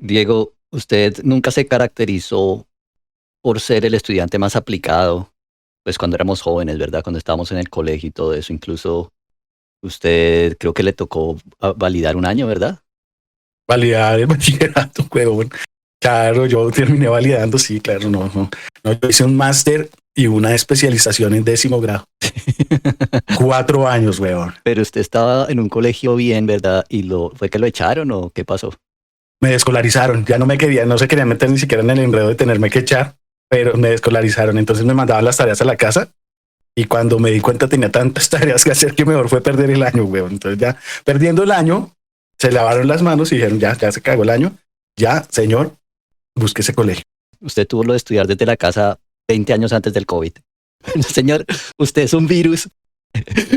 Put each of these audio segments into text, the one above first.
Diego, usted nunca se caracterizó por ser el estudiante más aplicado, pues cuando éramos jóvenes, ¿verdad? Cuando estábamos en el colegio y todo eso. Incluso usted creo que le tocó validar un año, ¿verdad? Validar el bachillerato, huevón. Claro, yo terminé validando, sí, claro, no. Yo hice un máster y una especialización en 10º grado. 4 años, huevón. Pero usted estaba en un colegio bien, ¿verdad? ¿Y fue que lo echaron o qué pasó? Me descolarizaron, ya no se querían meter ni siquiera en el enredo de tenerme que echar, pero me descolarizaron. Entonces me mandaban las tareas a la casa y cuando me di cuenta tenía tantas tareas que hacer que mejor fue perder el año, huevón. Entonces ya perdiendo el año, se lavaron las manos y dijeron, ya se cagó el año. Ya, señor, busque ese colegio. Usted tuvo lo de estudiar desde la casa 20 años antes del COVID. Señor, usted es un virus.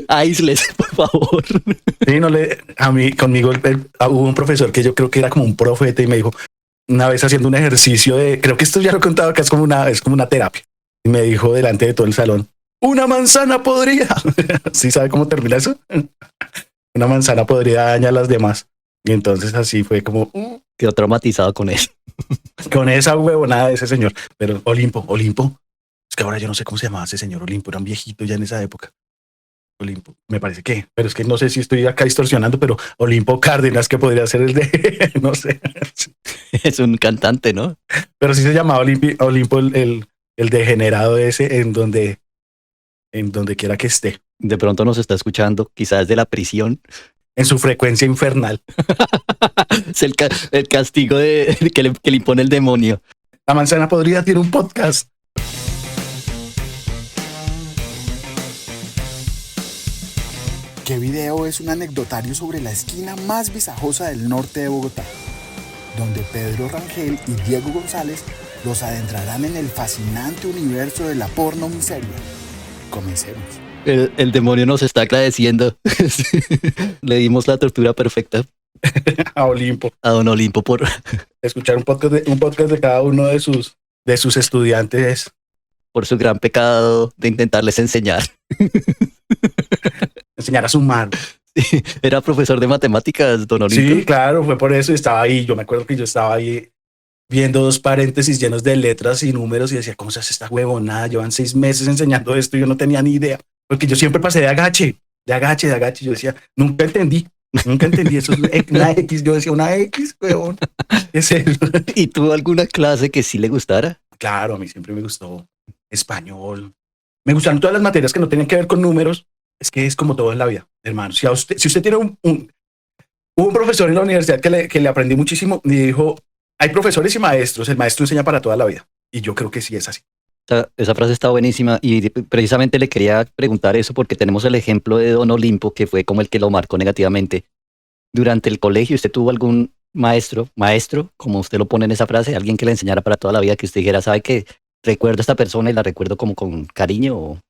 Aíslese, por favor. Sí, conmigo hubo un profesor que yo creo que era como un profeta y me dijo, una vez haciendo un ejercicio creo que esto ya lo he contado acá, es como una terapia. Y me dijo delante de todo el salón, una manzana podrida. ¿Sí sabe cómo termina eso? Una manzana podrida daña a las demás. Y entonces así fue como... Quedó traumatizado con eso. Con esa huevonada de ese señor. Pero Olimpo. Es que ahora yo no sé cómo se llamaba ese señor Olimpo. Era un viejito ya en esa época. Olimpo, me parece que, pero es que no sé si estoy acá distorsionando, pero Olimpo Cárdenas, que podría ser el de, no sé. Es un cantante, ¿no? Pero sí se llamaba Olimpo el degenerado ese en donde quiera que esté. De pronto nos está escuchando, quizás de la prisión. En su frecuencia infernal. Es el castigo que le impone el demonio. La manzana podrida tiene un podcast. ¿Qué video es un anecdotario sobre la esquina más visajosa del norte de Bogotá? Donde Pedro Rangel y Diego González los adentrarán en el fascinante universo de la porno miseria. Comencemos. El demonio nos está agradeciendo. Le dimos la tortura perfecta. A Olimpo. A don Olimpo por escuchar un podcast de cada uno de sus estudiantes. Por su gran pecado de intentarles enseñar. Enseñar a sumar. Sí, era profesor de matemáticas, don Olimpo. Sí, claro, fue por eso. Estaba ahí. Yo me acuerdo que yo estaba ahí viendo 2 paréntesis llenos de letras y números y decía, ¿cómo se hace esta huevonada? Llevan 6 meses enseñando esto y yo no tenía ni idea. Porque yo siempre pasé de agache. Yo decía, nunca entendí eso. Es una X. Yo decía, una X, huevón. Es eso. ¿Y tuvo alguna clase que sí le gustara? Claro, a mí siempre me gustó español. Me gustaron todas las materias que no tenían que ver con números. Es que es como todo en la vida, hermano. Si usted tiene hubo un profesor en la universidad que le aprendí muchísimo y dijo, hay profesores y maestros, el maestro enseña para toda la vida. Y yo creo que sí es así. Esa frase está buenísima y precisamente le quería preguntar eso porque tenemos el ejemplo de don Olimpo, que fue como el que lo marcó negativamente. Durante el colegio, ¿usted tuvo algún maestro, como usted lo pone en esa frase, alguien que le enseñara para toda la vida, que usted dijera, sabe que recuerdo a esta persona y la recuerdo como con cariño?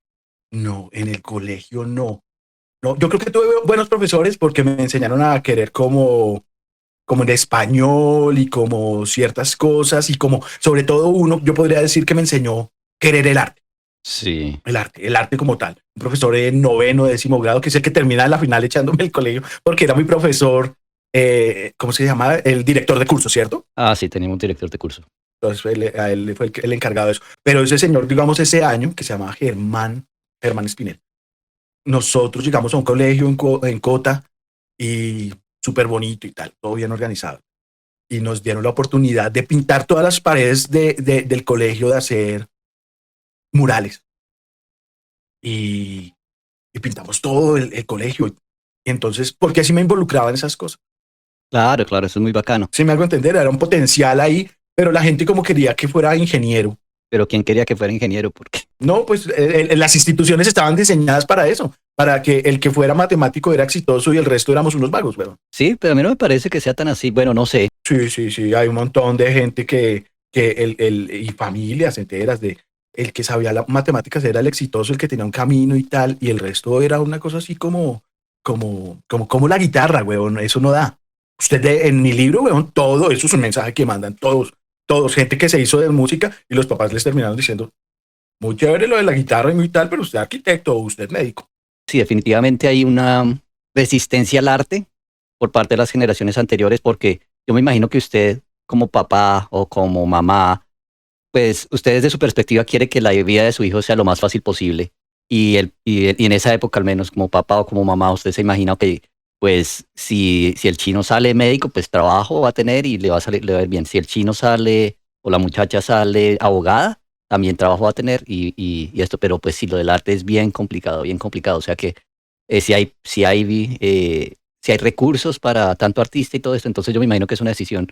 No, en el colegio no. No, yo creo que tuve buenos profesores porque me enseñaron a querer como el español y como ciertas cosas y como, sobre todo yo podría decir que me enseñó querer el arte. Sí. El arte como tal. Un profesor de 9º, 10º grado, que es el que termina la final echándome el colegio, porque era mi profesor, ¿cómo se llamaba? El director de curso, ¿cierto? Ah, sí, teníamos un director de curso. Entonces a él fue el encargado de eso. Pero ese señor, digamos, ese año, que se llamaba Germán Espinel, nosotros llegamos a un colegio en Cota y súper bonito y tal, todo bien organizado. Y nos dieron la oportunidad de pintar todas las paredes del colegio, de hacer murales. Y pintamos todo el colegio. Y entonces, porque así me involucraba en esas cosas. Claro, eso es muy bacano. Sí, me hago entender, era un potencial ahí, pero la gente como quería que fuera ingeniero. Pero ¿quién quería que fuera ingeniero? ¿Por qué? No, pues las instituciones estaban diseñadas para eso, para que el que fuera matemático era exitoso y el resto éramos unos vagos, ¿verdad? Sí, pero a mí no me parece que sea tan así. Bueno, no sé. Sí, hay un montón de gente y familias enteras de el que sabía las matemáticas era el exitoso, el que tenía un camino y tal, y el resto era una cosa así como la guitarra, weón, eso no da. En mi libro, weón, todo eso es un mensaje que mandan todos, gente que se hizo de música y los papás les terminaron diciendo, muy chévere lo de la guitarra y muy tal, pero usted arquitecto o usted médico. Sí, definitivamente hay una resistencia al arte por parte de las generaciones anteriores, porque yo me imagino que usted como papá o como mamá, pues usted desde su perspectiva quiere que la vida de su hijo sea lo más fácil posible. Y en esa época, al menos como papá o como mamá, usted se imagina que pues si el chino sale médico, pues trabajo va a tener y le va a ir bien. Si el chino sale o la muchacha sale abogada, también trabajo va a tener y esto, pero pues si lo del arte es bien complicado, bien complicado. O sea que si hay recursos para tanto artista y todo esto, entonces yo me imagino que es una decisión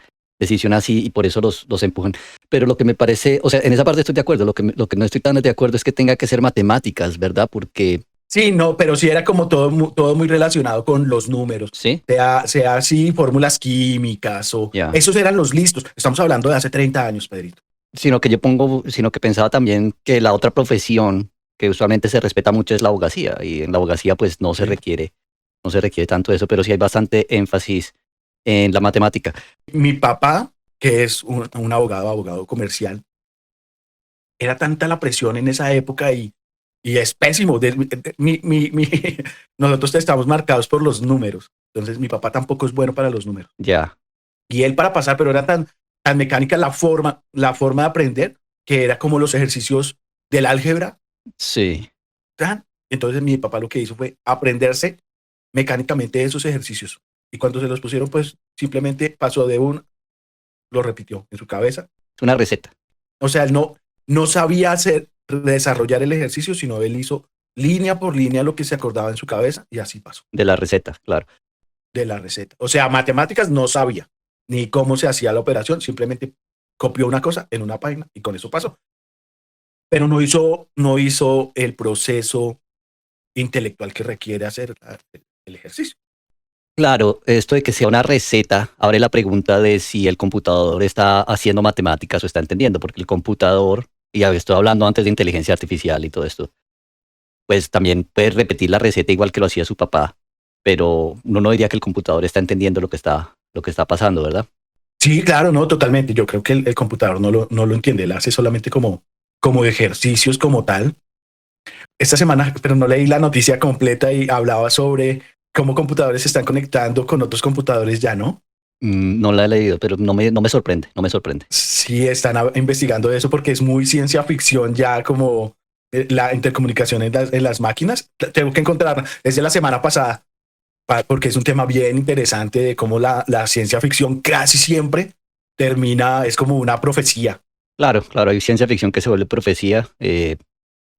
así y por eso los empujan. Pero lo que me parece, o sea, en esa parte estoy de acuerdo, lo que no estoy tan de acuerdo es que tenga que ser matemáticas, ¿verdad? Porque, Sí, no, pero sí era como todo, todo muy relacionado con los números. sí, Sea así, fórmulas químicas o ya. esos eran los listos. Estamos hablando de hace 30 años, Pedrito. Sino que pensaba también que la otra profesión que usualmente se respeta mucho es la abogacía y en la abogacía pues Sí. no se requiere tanto eso, pero sí hay bastante énfasis en la matemática. Mi papá, que es un abogado comercial, era tanta la presión en esa época y es pésimo. Nosotros estamos marcados por los números. Entonces mi papá tampoco es bueno para los números. Ya, Y él para pasar, pero era tan mecánica la forma de aprender que era como los ejercicios del álgebra. sí, ¿Tan? Entonces mi papá lo que hizo fue aprenderse mecánicamente esos ejercicios. Y cuando se los pusieron, pues simplemente pasó lo repitió en su cabeza. es una receta O sea, él no sabía desarrollar el ejercicio, sino él hizo línea por línea lo que se acordaba en su cabeza y así pasó de la receta, claro. de la receta. O sea, matemáticas no sabía ni cómo se hacía la operación, simplemente copió una cosa en una página y con eso pasó. Pero no hizo el proceso intelectual que requiere hacer el ejercicio. Claro, esto de que sea una receta abre la pregunta de si el computador está haciendo matemáticas o está entendiendo, porque el computador, y ya estoy hablando antes de inteligencia artificial y todo esto, pues también puede repetir la receta igual que lo hacía su papá, pero uno no diría que el computador está entendiendo lo que está pasando, ¿verdad? Sí, claro, no, totalmente. Yo creo que el computador no lo entiende, él hace solamente como ejercicios como tal. Esta semana, pero no leí la noticia completa y hablaba sobre cómo computadores se están conectando con otros computadores ya, ¿no? No la he leído, pero no me sorprende, no me sorprende. Sí, están investigando eso porque es muy ciencia ficción ya como la intercomunicación en las máquinas. Tengo que encontrar desde la semana pasada porque es un tema bien interesante de cómo la ciencia ficción casi siempre termina, es como una profecía. Claro, claro, hay ciencia ficción que se vuelve profecía.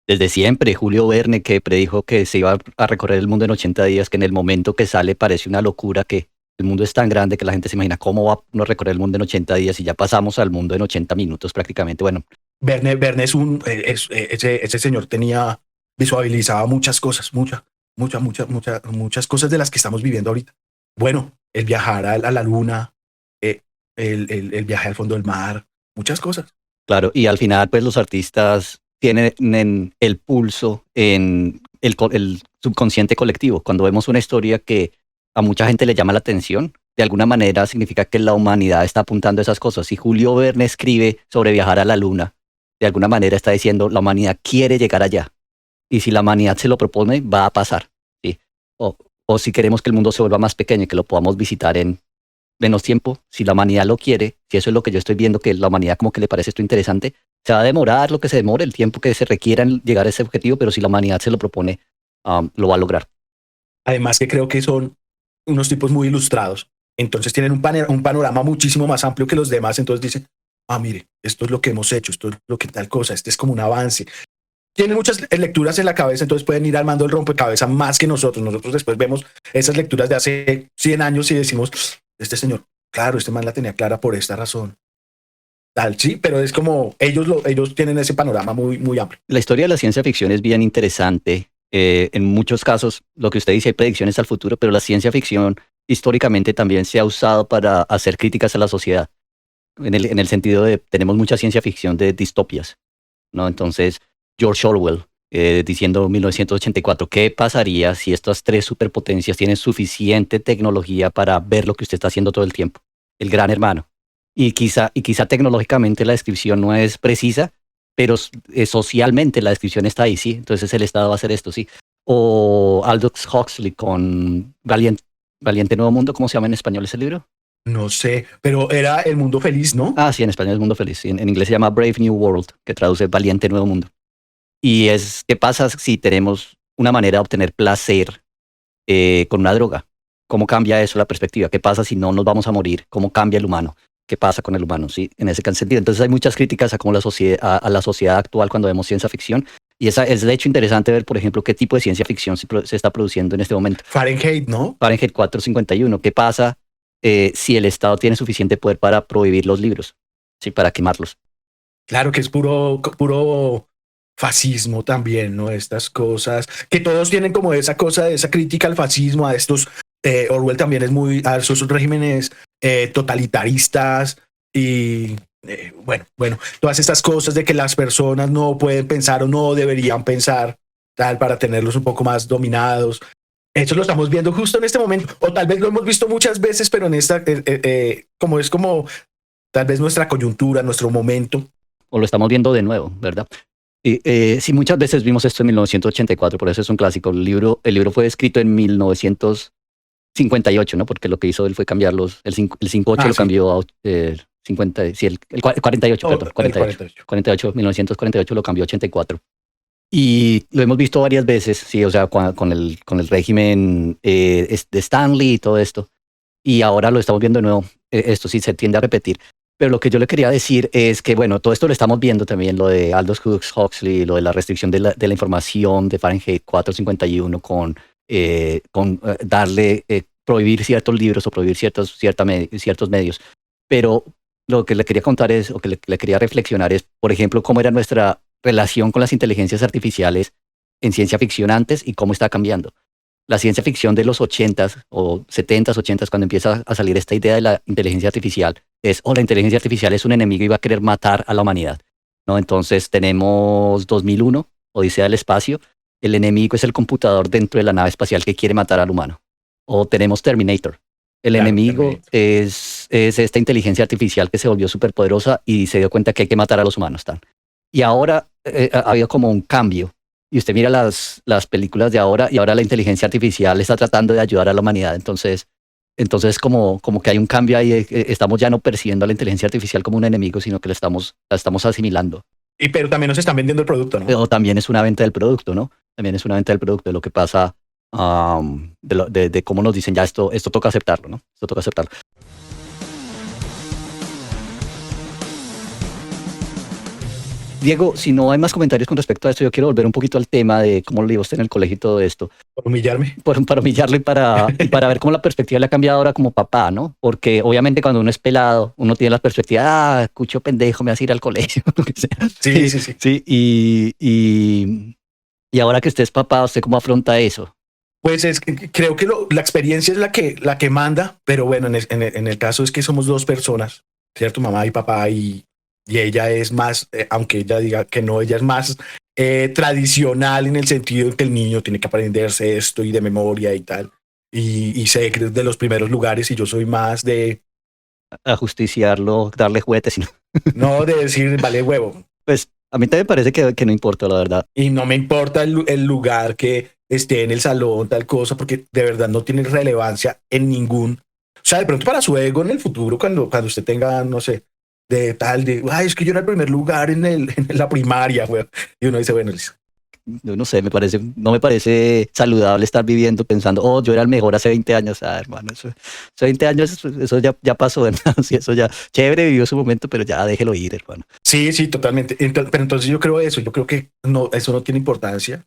Desde siempre, Julio Verne, que predijo que se iba a recorrer el mundo en 80 días, que en el momento que sale parece una locura, que el mundo es tan grande que la gente se imagina cómo va uno a recorrer el mundo en 80 días y ya pasamos al mundo en 80 minutos prácticamente. Bueno, Verne ese señor visualizaba muchas cosas, muchas cosas de las que estamos viviendo ahorita. Bueno, el viajar a la luna, el viaje al fondo del mar, muchas cosas. claro, y al final pues los artistas tienen el pulso en el subconsciente colectivo. Cuando vemos una historia que a mucha gente le llama la atención, de alguna manera significa que la humanidad está apuntando a esas cosas. Si Julio Verne escribe sobre viajar a la luna, de alguna manera está diciendo la humanidad quiere llegar allá. Y si la humanidad se lo propone, va a pasar. ¿Sí? O si queremos que el mundo se vuelva más pequeño y que lo podamos visitar en menos tiempo, si la humanidad lo quiere, si eso es lo que yo estoy viendo, que la humanidad como que le parece esto interesante, se va a demorar lo que se demore, el tiempo que se requiera en llegar a ese objetivo, pero si la humanidad se lo propone, lo va a lograr. Además que creo que son unos tipos muy ilustrados. Entonces tienen un panorama muchísimo más amplio que los demás. Entonces dicen, mire, esto es lo que hemos hecho, esto es lo que tal cosa, este es como un avance. Tienen muchas lecturas en la cabeza, entonces pueden ir armando el rompecabezas más que nosotros. Nosotros después vemos esas lecturas de hace 100 años y decimos, este señor, claro, este man la tenía clara por esta razón. Tal, sí, pero es como ellos tienen ese panorama muy, muy amplio. La historia de la ciencia ficción es bien interesante. En muchos casos, lo que usted dice, hay predicciones al futuro, pero la ciencia ficción históricamente también se ha usado para hacer críticas a la sociedad, en el sentido de tenemos mucha ciencia ficción de distopias, ¿no? Entonces, George Orwell, diciendo 1984, ¿qué pasaría si estas tres superpotencias tienen suficiente tecnología para ver lo que usted está haciendo todo el tiempo? El gran hermano. Y quizá tecnológicamente la descripción no es precisa, pero socialmente la descripción está ahí, ¿sí? Entonces el Estado va a hacer esto, ¿sí? O Aldous Huxley con Valiente Nuevo Mundo, ¿cómo se llama en español ese libro? No sé, pero era El Mundo Feliz, ¿no? Ah, sí, en español es Mundo Feliz. Sí, en inglés se llama Brave New World, que traduce Valiente Nuevo Mundo. Y es, ¿qué pasa si tenemos una manera de obtener placer con una droga? ¿Cómo cambia eso la perspectiva? ¿Qué pasa si no nos vamos a morir? ¿Cómo cambia el humano? ¿Qué pasa con el humano? Sí, en ese sentido. Entonces hay muchas críticas a, cómo a la sociedad actual cuando vemos ciencia ficción. Y esa, es de hecho interesante ver, por ejemplo, qué tipo de ciencia ficción se está produciendo en este momento. Fahrenheit, ¿no? Fahrenheit 451. ¿Qué pasa si el Estado tiene suficiente poder para prohibir los libros? Sí, para quemarlos. Claro que es puro fascismo también, ¿no? Estas cosas, que todos tienen como esa cosa, esa crítica al fascismo, a estos, Orwell también es muy, a esos regímenes totalitaristas y bueno, todas estas cosas de que las personas no pueden pensar o no deberían pensar, tal, para tenerlos un poco más dominados. Eso lo estamos viendo justo en este momento, o tal vez lo hemos visto muchas veces, pero en esta, como es como tal vez nuestra coyuntura, nuestro momento. O lo estamos viendo de nuevo, ¿verdad? Sí, muchas veces vimos esto en 1984, por eso es un clásico. El libro fue escrito en 1958, ¿no? Porque lo que hizo él fue cambiar el 58 lo Sí. cambió a 50, sí, el 48, perdón, 48, 1948 lo cambió a 84. Y lo hemos visto varias veces, sí, o sea, con el régimen de Stanley y todo esto. Y ahora lo estamos viendo de nuevo. Esto sí se tiende a repetir. Pero lo que yo le quería decir es que, bueno, todo esto lo estamos viendo también, lo de Aldous Huxley, lo de la restricción de la información de Fahrenheit 451 con prohibir ciertos libros o prohibir ciertos medios. Pero lo que le quería contar es, o que le quería reflexionar es, por ejemplo, cómo era nuestra relación con las inteligencias artificiales en ciencia ficción antes y cómo está cambiando. La ciencia ficción de los 80s o 70s, 80s, cuando empieza a salir esta idea de la inteligencia artificial, la inteligencia artificial es un enemigo y va a querer matar a la humanidad, ¿no? Entonces tenemos 2001, Odisea del Espacio, el enemigo es el computador dentro de la nave espacial que quiere matar al humano. O tenemos Terminator. El enemigo Terminator. es esta inteligencia artificial que se volvió súper poderosa y se dio cuenta que hay que matar a los humanos. Y ahora ha habido como un cambio. Y usted mira las películas de ahora y ahora la inteligencia artificial está tratando de ayudar a la humanidad. Entonces como que hay un cambio ahí. Estamos ya no percibiendo a la inteligencia artificial como un enemigo, sino que la estamos asimilando. Pero también nos están vendiendo el producto, ¿no? O también es una venta del producto, ¿no? También es una venta del producto, de lo que pasa, de cómo nos dicen ya esto toca aceptarlo, ¿no? Esto toca aceptarlo. Diego, si no hay más comentarios con respecto a esto, yo quiero volver un poquito al tema de cómo le iba usted en el colegio y todo esto. Por humillarme. Para humillarlo y para ver cómo la perspectiva le ha cambiado ahora como papá, ¿no? Porque obviamente cuando uno es pelado, uno tiene la perspectiva, cucho pendejo, me vas a ir al colegio, lo que sea. Sí. Sí, y ahora que usted es papá, ¿usted cómo afronta eso? Pues creo que la experiencia es la que manda, pero bueno, en el caso es que somos dos personas, ¿cierto? Mamá y papá, y ella es más, aunque ella diga que no, ella es más tradicional en el sentido de que el niño tiene que aprenderse esto y de memoria y tal. Y sé que es de los primeros lugares y yo soy más de... Ajusticiarlo, darle juguetes, sino... No de decir, vale huevo. Pues a mí también me parece que no importa, la verdad. Y no me importa el lugar que esté en el salón, tal cosa, porque de verdad no tiene relevancia en ningún... O sea, de pronto para su ego en el futuro, cuando usted tenga, no sé, es que yo era el primer lugar en la primaria, güey. Y uno dice, bueno, Yo no sé, no me parece saludable estar viviendo pensando, yo era el mejor hace 20 años. Hermano, hace 20 años eso ya pasó, hermano. Sí, eso ya, chévere, vivió su momento, pero ya déjelo ir, hermano. Sí, totalmente. Pero entonces yo creo eso, yo creo que no, eso no tiene importancia.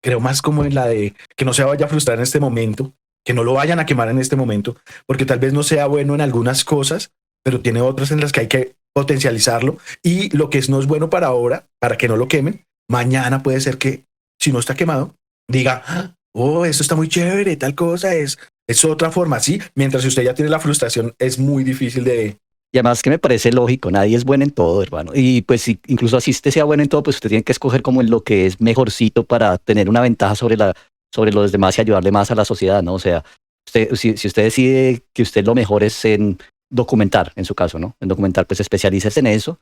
Creo más como en la de que no se vaya a frustrar en este momento, que no lo vayan a quemar en este momento, porque tal vez no sea bueno en algunas cosas, pero tiene otras en las que hay que potencializarlo. Y lo que no es bueno para ahora, para que no lo quemen, mañana puede ser que, si no está quemado, diga, esto está muy chévere, tal cosa, es otra forma, ¿sí? Mientras usted ya tiene la frustración, es muy difícil de... Y además que me parece lógico, nadie es bueno en todo, hermano. Y pues incluso así usted sea bueno en todo, pues usted tiene que escoger como en lo que es mejorcito para tener una ventaja sobre los demás y ayudarle más a la sociedad, ¿no? O sea, si usted decide que usted lo mejor es en documentar, en su caso, ¿no? En documentar, pues especialícese en eso.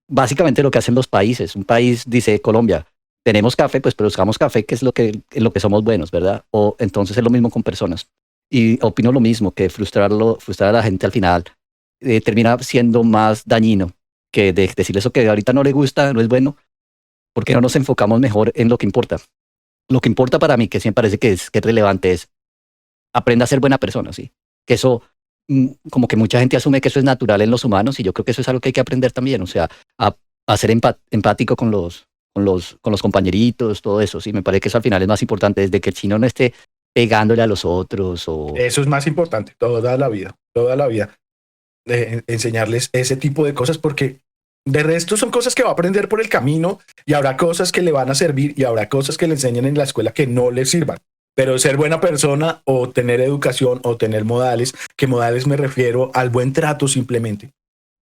Básicamente lo que hacen los países. Un país dice, Colombia, tenemos café, pues produzcamos café, que es en lo que somos buenos, ¿verdad? O entonces es lo mismo con personas. Y opino lo mismo, que frustrar a la gente al final termina siendo más dañino que decirle eso que ahorita no le gusta, no es bueno, porque no nos enfocamos mejor en lo que importa. Lo que importa para mí, que siempre parece que es relevante, es aprenda a ser buena persona, ¿sí? Que eso, como que mucha gente asume que eso es natural en los humanos y yo creo que eso es algo que hay que aprender también, o sea, a ser empático con los compañeritos, todo eso, sí, me parece que eso al final es más importante, desde que el chino no esté pegándole a los otros o... Eso es más importante, toda la vida, enseñarles ese tipo de cosas porque de resto son cosas que va a aprender por el camino y habrá cosas que le van a servir y habrá cosas que le enseñan en la escuela que no le sirvan. Pero ser buena persona o tener educación o tener modales, que modales me refiero al buen trato simplemente,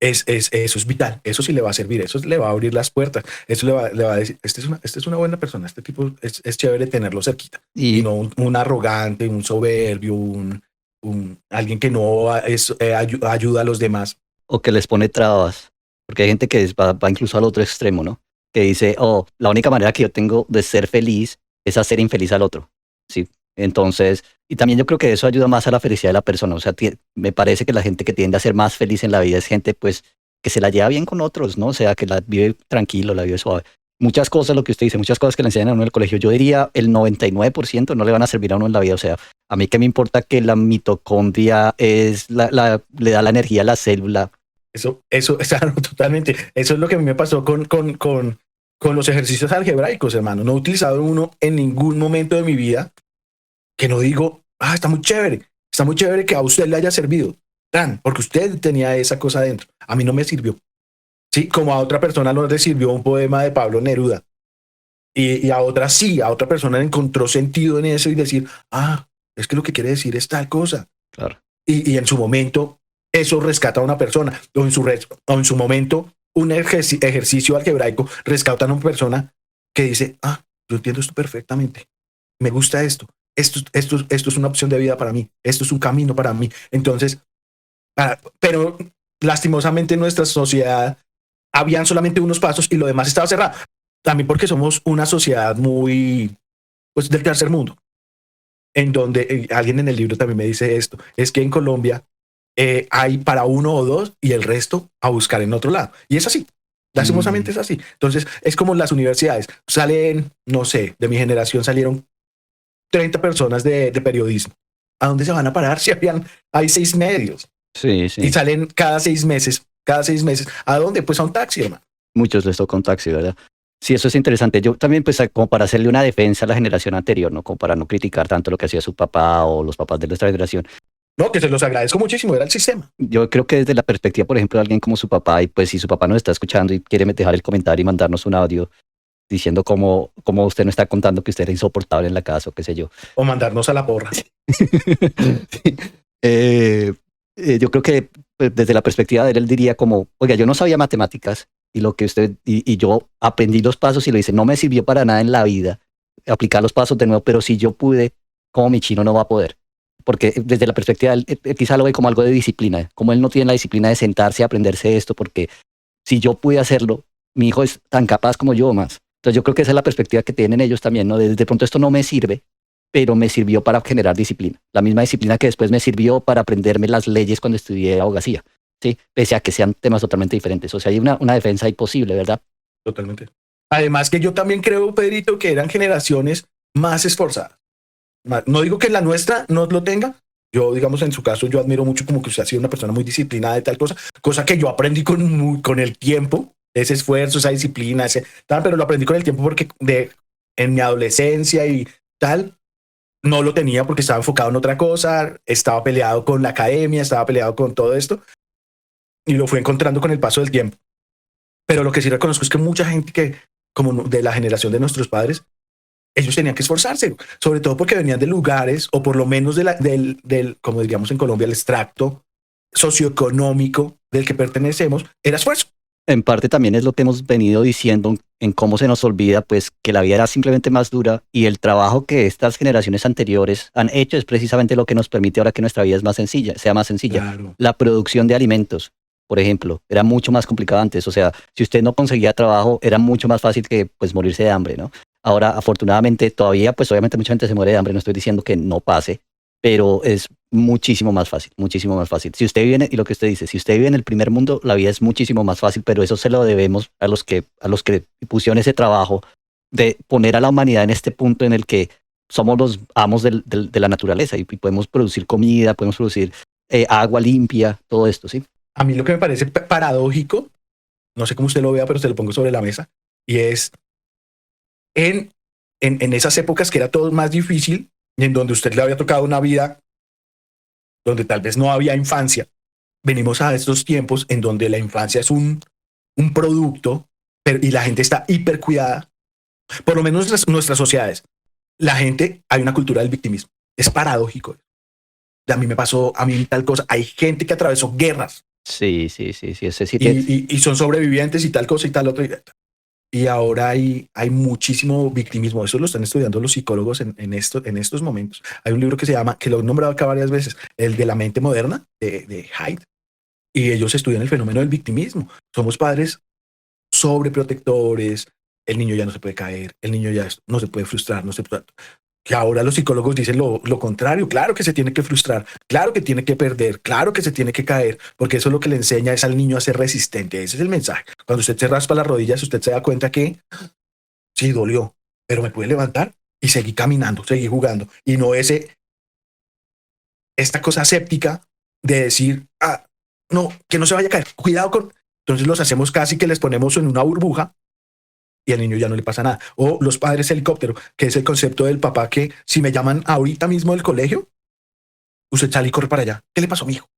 eso es vital, eso sí le va a servir, eso le va a abrir las puertas, eso le va a decir, este es una buena persona, este tipo es chévere tenerlo cerquita. Y no un arrogante, un soberbio, alguien que no ayuda a los demás. O que les pone trabas, porque hay gente que va incluso al otro extremo, ¿no? Que dice, oh, la única manera que yo tengo de ser feliz es hacer infeliz al otro, ¿sí? Entonces, y también yo creo que eso ayuda más a la felicidad de la persona, o sea, me parece que la gente que tiende a ser más feliz en la vida es gente, pues, que se la lleva bien con otros, ¿no? O sea, que la vive tranquilo, la vive suave. Muchas cosas, lo que usted dice, muchas cosas que le enseñan a uno en el colegio, yo diría el 99% no le van a servir a uno en la vida, o sea, a mí que me importa que la mitocondria le da la energía a la célula. Eso, claro, totalmente. Eso es lo que a mí me pasó con los ejercicios algebraicos, hermano. No he utilizado uno en ningún momento de mi vida que no digo, está muy chévere que a usted le haya servido, porque usted tenía esa cosa dentro. A mí no me sirvió. Sí, como a otra persona no le sirvió un poema de Pablo Neruda. Y a otra sí, a otra persona encontró sentido en eso y decir, es que lo que quiere decir es tal cosa. Claro. Y en su momento eso rescata a una persona, o en su momento un ejercicio algebraico rescata a una persona que dice, yo entiendo esto perfectamente, me gusta esto es una opción de vida para mí, esto es un camino para mí. Entonces, pero lastimosamente en nuestra sociedad habían solamente unos pasos y lo demás estaba cerrado. También porque somos una sociedad muy, pues, del tercer mundo, en donde alguien en el libro también me dice esto, es que en Colombia hay para uno o dos y el resto a buscar en otro lado. Y es así, lastimosamente es así. Entonces es como las universidades, salen, no sé, de mi generación salieron 30 personas de periodismo. ¿A dónde se van a parar si hay 6 medios? Sí. Y salen cada 6 meses. ¿A dónde? Pues a un taxi, hermano. Muchos les toca un taxi, ¿verdad? Sí, eso es interesante. Yo también, pues, como para hacerle una defensa a la generación anterior, ¿no? Como para no criticar tanto lo que hacía su papá o los papás de nuestra generación. No, que se los agradezco muchísimo, era el sistema. Yo creo que desde la perspectiva, por ejemplo, de alguien como su papá, y pues si su papá nos está escuchando y quiere dejar el comentario y mandarnos un audio diciendo cómo usted no está contando que usted era insoportable en la casa o qué sé yo. O mandarnos a la porra. Sí. Yo creo que pues, desde la perspectiva de él diría como, oiga, yo no sabía matemáticas y lo que usted y yo aprendí los pasos y lo dice, no me sirvió para nada en la vida aplicar los pasos de nuevo, pero si yo pude, como mi chino no va a poder. Porque desde la perspectiva de él, quizá lo ve como algo de disciplina, como él no tiene la disciplina de sentarse a aprenderse esto, porque si yo pude hacerlo, mi hijo es tan capaz como yo o más. Entonces yo creo que esa es la perspectiva que tienen ellos también, ¿no? De pronto esto no me sirve, pero me sirvió para generar disciplina. La misma disciplina que después me sirvió para aprenderme las leyes cuando estudié abogacía, ¿sí? Pese a que sean temas totalmente diferentes. O sea, hay una defensa ahí posible, ¿verdad? Totalmente. Además que yo también creo, Pedrito, que eran generaciones más esforzadas. No digo que la nuestra no lo tenga. Yo, digamos, en su caso, yo admiro mucho como que usted ha sido una persona muy disciplinada de tal cosa que yo aprendí con el tiempo. Ese esfuerzo, esa disciplina, pero lo aprendí con el tiempo porque en mi adolescencia y tal, no lo tenía porque estaba enfocado en otra cosa, estaba peleado con la academia, estaba peleado con todo esto y lo fui encontrando con el paso del tiempo. Pero lo que sí reconozco es que mucha gente que, como de la generación de nuestros padres, ellos tenían que esforzarse, sobre todo porque venían de lugares, o por lo menos del, como diríamos en Colombia, el extracto socioeconómico del que pertenecemos, era esfuerzo. En parte también es lo que hemos venido diciendo en cómo se nos olvida pues que la vida era simplemente más dura y el trabajo que estas generaciones anteriores han hecho es precisamente lo que nos permite ahora que nuestra vida es más sencilla, sea más sencilla. Claro. La producción de alimentos, por ejemplo, era mucho más complicada antes. O sea, si usted no conseguía trabajo, era mucho más fácil que pues morirse de hambre, ¿no? Ahora, afortunadamente, todavía, pues obviamente mucha gente se muere de hambre, no estoy diciendo que no pase, pero es muchísimo más fácil, muchísimo más fácil. Si usted vive, y lo que usted dice, si usted vive en el primer mundo, la vida es muchísimo más fácil, pero eso se lo debemos a los que pusieron ese trabajo de poner a la humanidad en este punto en el que somos los amos de la naturaleza y podemos producir comida, podemos producir agua limpia, todo esto, ¿sí? A mí lo que me parece paradójico, no sé cómo usted lo vea, pero se lo pongo sobre la mesa, y es en esas épocas que era todo más difícil y en donde usted le había tocado una vida donde tal vez no había infancia. Venimos a estos tiempos en donde la infancia es un producto y la gente está hiper cuidada. Por lo menos nuestras sociedades. La gente, hay una cultura del victimismo. Es paradójico. A mí me pasó, a mí tal cosa. Hay gente que atravesó guerras. Sí. Ese sí y son sobrevivientes y tal cosa y tal otro. Y ahora hay muchísimo victimismo. Eso lo están estudiando los psicólogos en estos momentos. Hay un libro que se llama, que lo he nombrado acá varias veces, el de la mente moderna, de Haidt. Y ellos estudian el fenómeno del victimismo. Somos padres sobreprotectores. El niño ya no se puede caer. El niño ya no se puede frustrar. Que ahora los psicólogos dicen lo contrario. Claro que se tiene que frustrar. Claro que tiene que perder. Claro que se tiene que caer. Porque eso es lo que le enseña es al niño a ser resistente. Ese es el mensaje. Cuando usted se raspa las rodillas, usted se da cuenta que sí dolió, pero me pude levantar y seguí caminando, seguí jugando. Y no esta cosa séptica de decir, no, que no se vaya a caer. Cuidado con... Entonces los hacemos casi que les ponemos en una burbuja y al niño ya no le pasa nada. O los padres helicóptero, que es el concepto del papá que si me llaman ahorita mismo del colegio, usted sale y corre para allá. ¿Qué le pasó a mi hijo?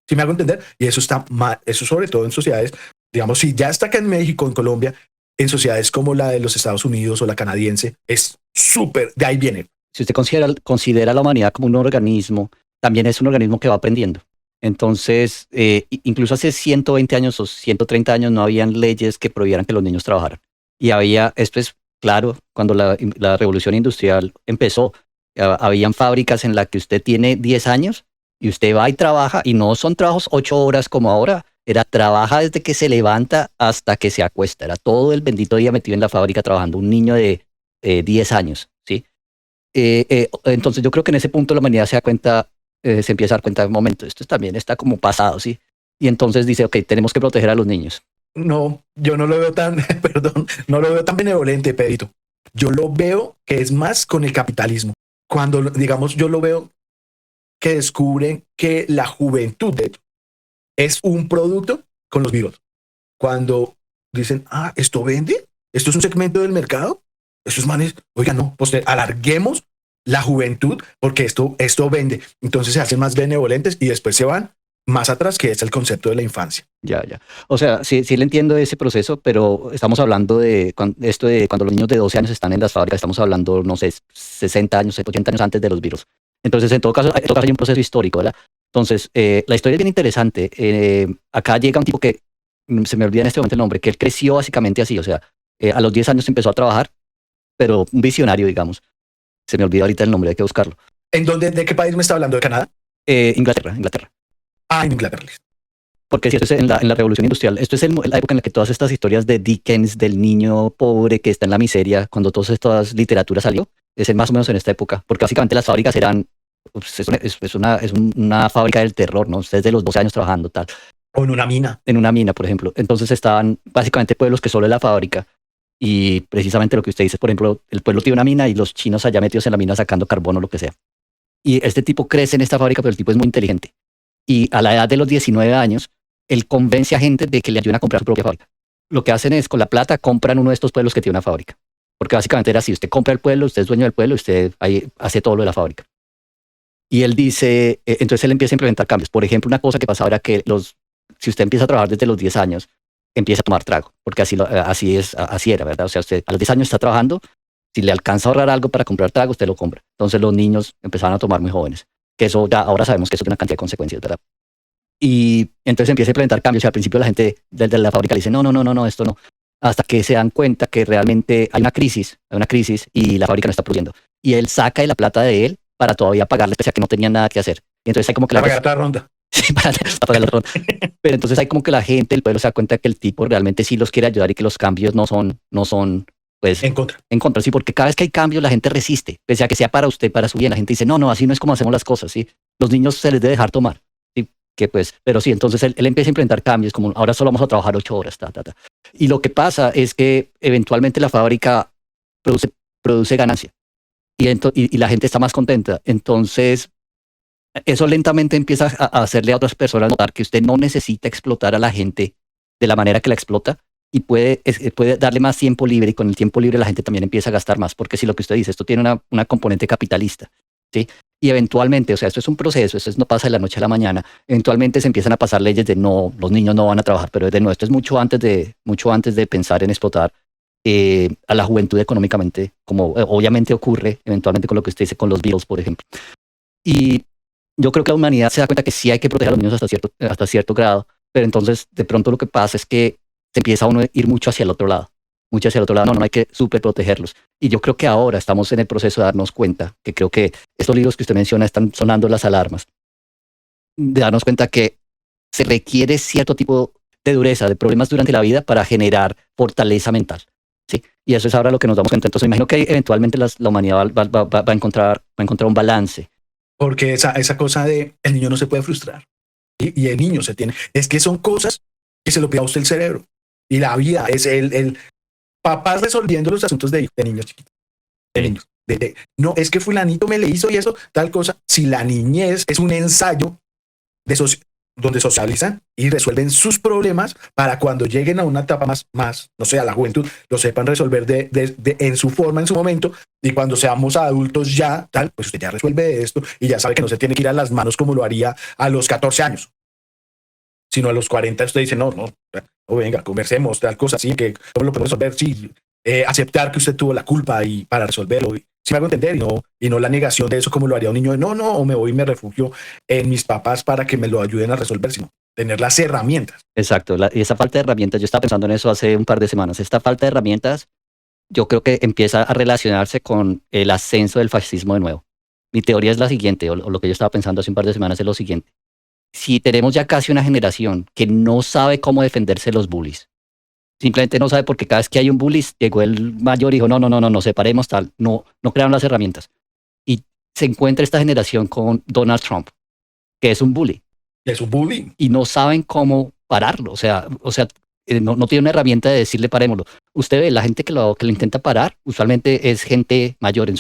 ¿Sí me hago entender? Y eso está mal, eso sobre todo en sociedades, digamos, si ya está acá en México, en Colombia, en sociedades como la de los Estados Unidos o la canadiense, es súper, de ahí viene. Si usted considera a la humanidad como un organismo, también es un organismo que va aprendiendo. Entonces, incluso hace 120 años o 130 años no habían leyes que prohibieran que los niños trabajaran. Y esto es claro, cuando la revolución industrial empezó, habían fábricas en las que usted tiene 10 años y usted va y trabaja, y no son trabajos 8 horas como ahora, trabaja desde que se levanta hasta que se acuesta, era todo el bendito día metido en la fábrica trabajando, un niño de 10 años, ¿sí? Entonces yo creo que en ese punto la humanidad se empieza a dar cuenta de un momento, esto también está como pasado, ¿sí? Y entonces dice, ok, tenemos que proteger a los niños. No, yo no lo veo tan, perdón, no lo veo tan benevolente, Pedrito. Yo lo veo que es más con el capitalismo. Cuando, digamos, yo lo veo que descubren que la juventud, de hecho, es un producto con los virus. Cuando dicen, ¿esto vende? ¿Esto es un segmento del mercado? Estos manes, oiga, no, pues alarguemos la juventud porque esto vende. Entonces se hacen más benevolentes y después se van más atrás, que es el concepto de la infancia. Ya. O sea, sí le entiendo ese proceso, pero estamos hablando de cuando los niños de 12 años están en las fábricas, estamos hablando, no sé, 60 años, 80 años antes de los virus. Entonces, en todo caso hay un proceso histórico, ¿verdad? Entonces, la historia es bien interesante. Acá llega un tipo que, se me olvida en este momento el nombre, que él creció básicamente así, o sea, a los 10 años empezó a trabajar, pero un visionario, digamos. Se me olvida ahorita el nombre, hay que buscarlo. ¿De qué país me está hablando? ¿De Canadá? Inglaterra. En Inglaterra. Porque si esto es en la revolución industrial, esto es la época en la que todas estas historias de Dickens, del niño pobre que está en la miseria, cuando todas estas literaturas salió, es más o menos en esta época, porque básicamente las fábricas eran, es una fábrica del terror, ¿no? Ustedes de los 12 años trabajando, tal. O en una mina. En una mina, por ejemplo. Entonces estaban básicamente pueblos que solo es la fábrica, y precisamente lo que usted dice, por ejemplo, el pueblo tiene una mina y los chinos allá metidos en la mina sacando carbono, lo que sea. Y este tipo crece en esta fábrica, pero el tipo es muy inteligente. Y a la edad de los 19 años, él convence a gente de que le ayuden a comprar su propia fábrica. Lo que hacen es, con la plata, compran uno de estos pueblos que tiene una fábrica. Porque básicamente era así, usted compra el pueblo, usted es dueño del pueblo, usted ahí hace todo lo de la fábrica. Y él dice, entonces él empieza a implementar cambios. Por ejemplo, una cosa que pasaba era que si usted empieza a trabajar desde los 10 años, empieza a tomar trago, porque así era, ¿verdad? O sea, usted a los 10 años está trabajando, si le alcanza a ahorrar algo para comprar trago, usted lo compra. Entonces los niños empezaban a tomar muy jóvenes, que eso ya ahora sabemos que eso tiene una cantidad de consecuencias, ¿verdad? Y entonces empieza a implementar cambios y al principio la gente desde la fábrica le dice, no, esto no. Hasta que se dan cuenta que realmente hay una crisis y la fábrica no está produciendo. Y él saca de la plata de él para todavía pagarle, pese a que no tenían nada que hacer. Y entonces hay como que para pagar la ronda. Sí, para pagar la ronda. Pero entonces hay como que la gente, el pueblo se da cuenta que el tipo realmente sí los quiere ayudar y que los cambios no son pues En contra. en contra, sí, porque cada vez que hay cambios la gente resiste, pese a que sea para usted, para su bien, la gente dice, no, no, así no es como hacemos las cosas, ¿sí? Los niños se les debe dejar tomar, ¿sí? Que pues, pero sí, entonces él empieza a implementar cambios, como ahora solo vamos a trabajar 8 horas, ta. Y lo que pasa es que eventualmente la fábrica produce ganancia y la gente está más contenta. Entonces, eso lentamente empieza a hacerle a otras personas notar que usted no necesita explotar a la gente de la manera que la explota y puede darle más tiempo libre, y con el tiempo libre la gente también empieza a gastar más, porque si lo que usted dice, esto tiene una componente capitalista, ¿sí? Y eventualmente, o sea, esto es un proceso, esto no pasa de la noche a la mañana, eventualmente se empiezan a pasar leyes de no, los niños no van a trabajar, pero de nuevo, esto es mucho antes de pensar en explotar a la juventud económicamente, como obviamente ocurre eventualmente con lo que usted dice con los Beatles, por ejemplo. Y yo creo que la humanidad se da cuenta que sí hay que proteger a los niños hasta cierto grado, pero entonces de pronto lo que pasa es que se empieza uno a ir mucho hacia el otro lado. Mucho hacia el otro lado, no hay que súper protegerlos. Y yo creo que ahora estamos en el proceso de darnos cuenta, que creo que estos libros que usted menciona están sonando las alarmas, de darnos cuenta que se requiere cierto tipo de dureza, de problemas durante la vida para generar fortaleza mental, ¿sí? Y eso es ahora lo que nos damos cuenta. Entonces me imagino que eventualmente la humanidad va a encontrar un balance. Porque esa cosa de el niño no se puede frustrar. Y el niño se tiene. Es que son cosas que se lo pide a usted el cerebro. Y la vida es el papás resolviendo los asuntos de niños chiquitos. De niños. No, es que fulanito me le hizo y eso, tal cosa. Si la niñez es un ensayo donde socializan y resuelven sus problemas para cuando lleguen a una etapa más, no sé, a la juventud, lo sepan resolver en su forma, en su momento, y cuando seamos adultos ya, tal, pues usted ya resuelve esto y ya sabe que no se tiene que ir a las manos como lo haría a los 14 años, sino a los 40 usted dice, no, venga, conversemos, tal cosa, así que ¿cómo lo podemos resolver? Sí, aceptar que usted tuvo la culpa y para resolverlo, si me hago entender, y no la negación de eso como lo haría un niño de no, o me voy y me refugio en mis papás para que me lo ayuden a resolver, sino tener las herramientas. Exacto, y esa falta de herramientas, yo estaba pensando en eso hace un par de semanas, esta falta de herramientas yo creo que empieza a relacionarse con el ascenso del fascismo de nuevo. Mi teoría es la siguiente, o lo que yo estaba pensando hace un par de semanas es lo siguiente. Si tenemos ya casi una generación que no sabe cómo defenderse de los bullies, simplemente no sabe porque cada vez que hay un bully, llegó el mayor y dijo, no, separemos tal, no crearon las herramientas. Y se encuentra esta generación con Donald Trump, que es un bully. Es un bullying. Y no saben cómo pararlo, o sea, no tiene una herramienta de decirle parémoslo. Usted ve, la gente que lo intenta parar, usualmente es gente mayor.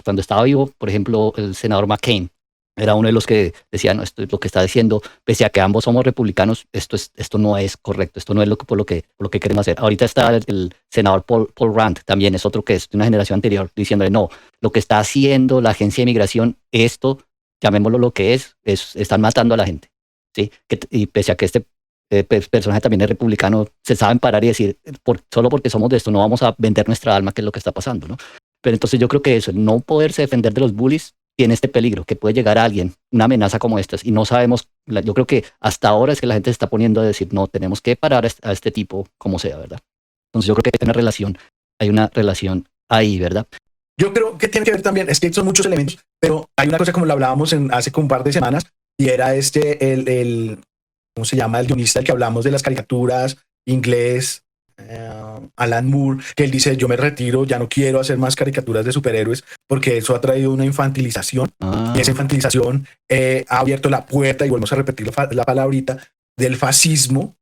Cuando estaba vivo, por ejemplo, el senador McCain, era uno de los que decía, no, esto es lo que está diciendo, pese a que ambos somos republicanos, esto no es correcto, esto no es por lo que queremos hacer. Ahorita está el senador Paul Rand, también es otro que es de una generación anterior, diciéndole, no, lo que está haciendo la agencia de inmigración, esto, llamémoslo lo que están matando a la gente, ¿sí? Y pese a que este personaje también es republicano, se saben parar y decir, solo porque somos de esto, no vamos a vender nuestra alma, que es lo que está pasando, ¿no? Pero entonces yo creo que eso, no poderse defender de los bullies, tiene este peligro, que puede llegar a alguien, una amenaza como estas, y no sabemos, yo creo que hasta ahora es que la gente se está poniendo a decir, no, tenemos que parar a este tipo como sea, ¿verdad? Entonces yo creo que hay una relación ahí, ¿verdad? Yo creo que tiene que ver también, es que son muchos elementos, pero hay una cosa como lo hablábamos hace un par de semanas, y era ¿cómo se llama? El guionista del que hablamos de las caricaturas, inglés, Alan Moore, que él dice, yo me retiro, ya no quiero hacer más caricaturas de superhéroes porque eso ha traído una infantilización y esa infantilización ha abierto la puerta, y volvemos a repetir la palabrita, del fascismo.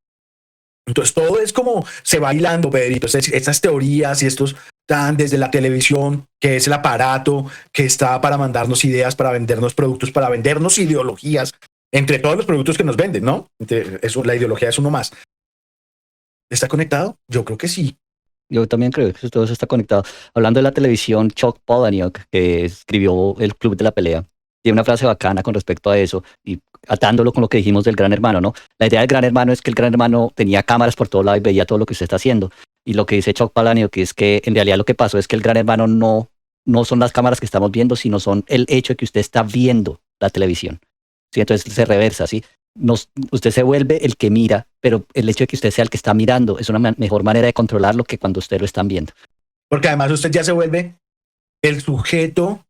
Entonces todo es como se va hilando, Pedrito. Es decir, estas teorías y estos están desde la televisión, que es el aparato que está para mandarnos ideas, para vendernos productos, para vendernos ideologías, entre todos los productos que nos venden, ¿no? La ideología es uno más. ¿Está conectado? Yo creo que sí. Yo también creo que todo eso está conectado. Hablando de la televisión, Chuck Palahniuk, que escribió El Club de la Pelea, tiene una frase bacana con respecto a eso, y atándolo con lo que dijimos del Gran Hermano, ¿no? La idea del Gran Hermano es que el Gran Hermano tenía cámaras por todo lado y veía todo lo que usted está haciendo. Y lo que dice Chuck Palahniuk es que en realidad lo que pasó es que el Gran Hermano no son las cámaras que estamos viendo, sino son el hecho de que usted está viendo la televisión. ¿Sí? Entonces se reversa, ¿sí? Usted se vuelve el que mira, pero el hecho de que usted sea el que está mirando es una mejor manera de controlarlo que cuando usted lo están viendo. Porque además usted ya se vuelve el sujeto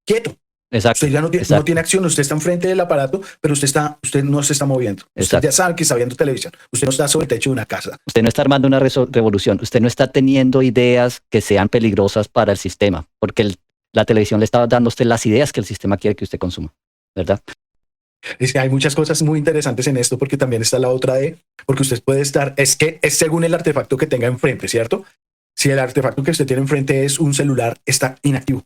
quieto. Exacto. Usted ya no exacto. tiene acción, usted está enfrente del aparato, pero usted no se está moviendo. Usted Exacto. ya sabe que está viendo televisión. Usted no está sobre el techo de una casa. Usted no está armando una revolución. Usted no está teniendo ideas que sean peligrosas para el sistema, porque la televisión le está dando a usted las ideas que el sistema quiere que usted consuma, ¿verdad? Es que hay muchas cosas muy interesantes en esto, porque también está la otra porque usted puede estar, es que es según el artefacto que tenga enfrente, ¿cierto? Si el artefacto que usted tiene enfrente es un celular, está inactivo,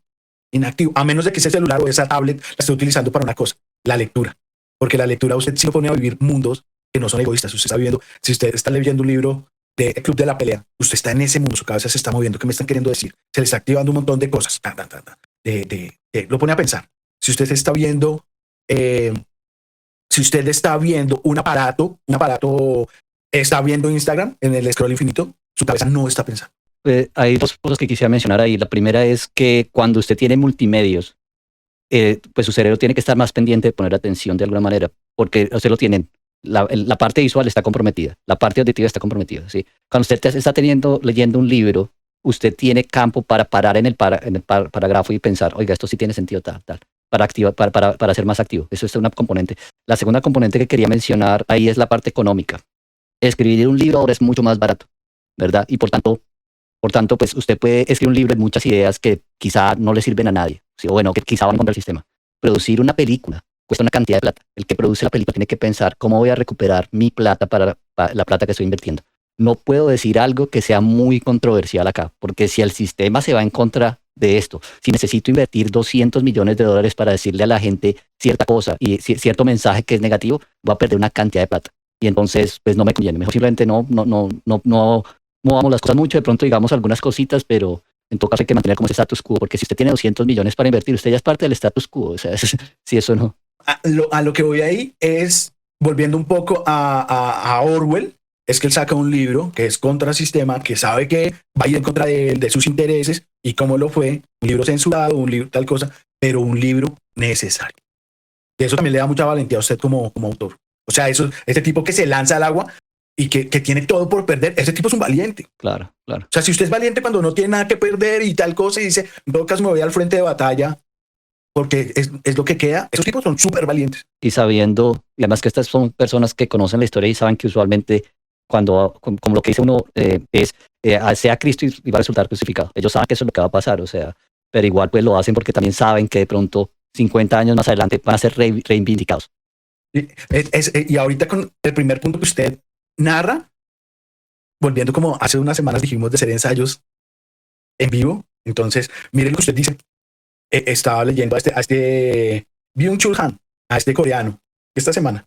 a menos de que ese celular o esa tablet la esté utilizando para una cosa, la lectura, porque la lectura usted se pone a vivir mundos que no son egoístas. Usted está viendo, si usted está leyendo un libro de Club de la Pelea, usted está en ese mundo, su cabeza se está moviendo. ¿Qué me están queriendo decir? Se le está activando un montón de cosas. Lo pone a pensar. Si usted está viendo, un aparato, está viendo Instagram en el scroll infinito, su cabeza no está pensando. Hay dos cosas que quisiera mencionar ahí. La primera es que cuando usted tiene multimedios, pues su cerebro tiene que estar más pendiente de poner atención de alguna manera, porque usted lo tiene. La parte visual está comprometida, la parte auditiva está comprometida, ¿sí? Cuando usted está leyendo un libro, usted tiene campo para parar en el parágrafo y pensar, oiga, esto sí tiene sentido, tal, para ser más activo. Eso es una componente. La segunda componente que quería mencionar ahí es la parte económica. Escribir un libro ahora es mucho más barato, ¿verdad? Y por tanto, pues usted puede escribir un libro de muchas ideas que quizá no le sirven a nadie, ¿sí? O bueno, que quizá van contra el sistema. Producir una película cuesta una cantidad de plata. El que produce la película tiene que pensar cómo voy a recuperar mi plata para la plata que estoy invirtiendo. No puedo decir algo que sea muy controversial acá, porque si el sistema se va en contra de esto, si necesito invertir $200 millones para decirle a la gente cierta cosa y cierto mensaje que es negativo, voy a perder una cantidad de plata. Y entonces, pues no me conviene. Mejor simplemente no movamos las cosas mucho. De pronto digamos algunas cositas, pero en todo caso hay que mantener como ese status quo, porque si usted tiene 200 millones para invertir, usted ya es parte del status quo. O sea, si eso no. A lo que voy ahí es, volviendo un poco a Orwell, es que él saca un libro que es contra sistema, que sabe que va a ir en contra de sus intereses, y cómo lo fue, un libro censurado, un libro tal cosa, pero un libro necesario. Y eso también le da mucha valentía a usted como autor. O sea, ese tipo que se lanza al agua y que tiene todo por perder, ese tipo es un valiente. Claro. O sea, si usted es valiente cuando no tiene nada que perder y tal cosa, y dice, en todo caso me voy al frente de batalla, porque es lo que queda, esos tipos son súper valientes. Y sabiendo, y además que estas son personas que conocen la historia y saben que usualmente cuando, como lo que dice uno, sea Cristo y va a resultar crucificado. Ellos saben que eso es lo que va a pasar, o sea, pero igual pues lo hacen porque también saben que de pronto 50 años más adelante van a ser reivindicados. Y ahorita con el primer punto que usted narra, volviendo como hace unas semanas dijimos de ser ensayos en vivo, entonces mire lo que usted dice. Estaba leyendo a este Byung-Chul Han, a este coreano, esta semana,